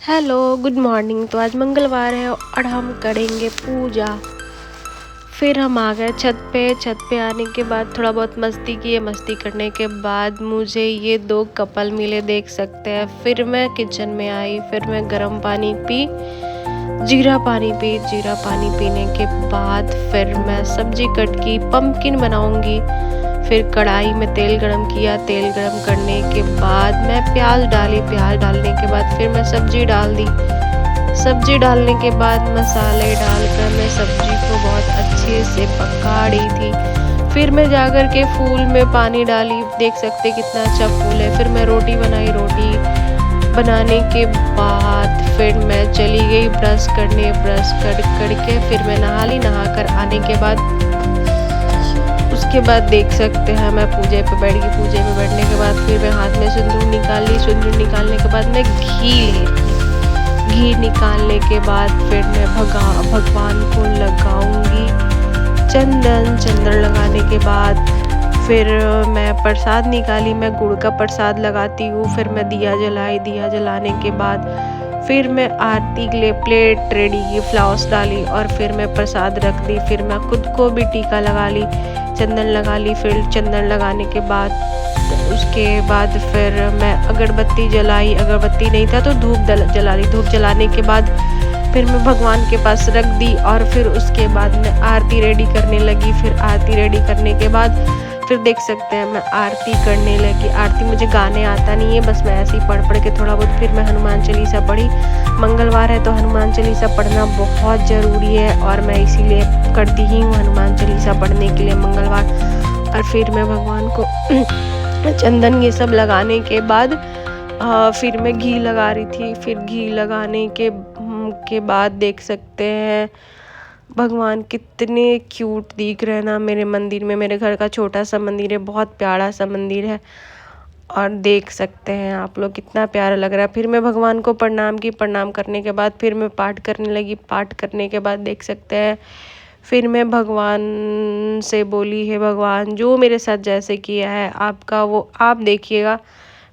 Hello, good morning. तो आज मंगलवार है और हम करेंगे पूजा। फिर हम आ गए छत पे। छत पे आने के बाद थोड़ा बहुत मस्ती किए। मस्ती करने के बाद मुझे ये दो कपल मिले, देख सकते हैं। फिर मैं किचन में आई। फिर मैं गर्म पानी पी, जीरा पानी पी। जीरा पानी पीने के बाद फिर मैं सब्जी कट की, पम्पकिन बनाऊंगी। फिर कढ़ाई में तेल गरम किया। तेल गरम करने के बाद मैं प्याज डाली। प्याज डालने के बाद फिर मैं सब्जी डाल दी। सब्जी डालने के बाद मसाले डालकर मैं सब्जी को बहुत अच्छे से पका रही थी। फिर मैं जाकर के फूल में पानी डाली। देख सकते कितना अच्छा फूल है। फिर मैं रोटी बनाई। रोटी बनाने के बाद फिर मैं चली गई ब्रश करने। ब्रश करके फिर मैं नहा ली। नहा कर आने के बाद उसके बाद देख सकते हैं मैं पूजे पे बैठ गई। पूजे पे बैठने के बाद फिर मैं हाथ में सिंदूर निकाल ली। सिंदूर निकालने के बाद मैं घी ले ली। घी निकालने के बाद फिर मैं भगवान को लगाऊंगी चंदन लगाने के बाद फिर मैं प्रसाद निकाली। मैं गुड़ का प्रसाद लगाती हूँ। फिर मैं दिया जलाई। दिया जलाने के बाद फिर मैं आरती के लिए प्लेट रेडी की, फ्लावर्स डाली और फिर मैं प्रसाद रख दी। फिर मैं खुद को भी टीका लगा ली, चंदन लगा ली। फिर चंदन लगाने के बाद उसके बाद फिर मैं अगरबत्ती जलाई। अगरबत्ती नहीं था तो धूप जला ली। धूप जलाने के बाद फिर मैं भगवान के पास रख दी और फिर उसके बाद मैं आरती रेडी करने लगी। फिर आरती रेडी करने के बाद फिर देख सकते हैं मैं आरती करने लगी। आरती मुझे गाने आता नहीं है, बस मैं ऐसे ही पढ़ के थोड़ा बहुत। फिर मैं हनुमान चालीसा पढ़ी। मंगलवार है तो हनुमान चालीसा पढ़ना बहुत ज़रूरी है और मैं इसीलिए करती ही हूँ हनुमान चालीसा पढ़ने के लिए मंगलवार। और फिर मैं भगवान को चंदन ये सब लगाने के बाद फिर मैं घी लगा रही थी। फिर घी लगाने के बाद देख सकते हैं भगवान कितने क्यूट दिख रहे हैं ना मेरे मंदिर में। मेरे घर का छोटा सा मंदिर है, बहुत प्यारा सा मंदिर है और देख सकते हैं आप लोग कितना प्यारा लग रहा है। फिर मैं भगवान को प्रणाम की। प्रणाम करने के बाद फिर मैं पाठ करने लगी। पाठ करने के बाद देख सकते हैं फिर मैं भगवान से बोली, है भगवान जो मेरे साथ जैसे किया है आपका वो आप देखिएगा,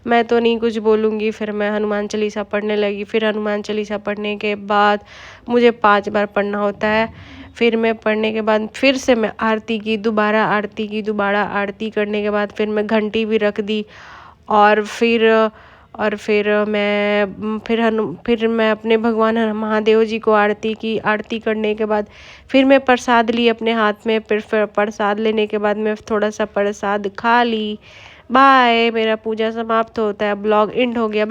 मैं तो नहीं कुछ बोलूँगी। फिर मैं हनुमान चालीसा पढ़ने लगी। फिर हनुमान चालीसा पढ़ने के बाद मुझे 5 बार पढ़ना होता है। फिर मैं पढ़ने के बाद फिर से मैं आरती की, दोबारा आरती की। दोबारा आरती करने के बाद फिर मैं घंटी भी रख दी और फिर मैं अपने भगवान महादेव जी को आरती की। आरती करने के बाद फिर मैं प्रसाद ली अपने हाथ में। फिर प्रसाद लेने के बाद मैं थोड़ा सा प्रसाद खा ली। बाय, मेरा पूजा समाप्त होता है। ब्लॉग एंड हो गया। बाय।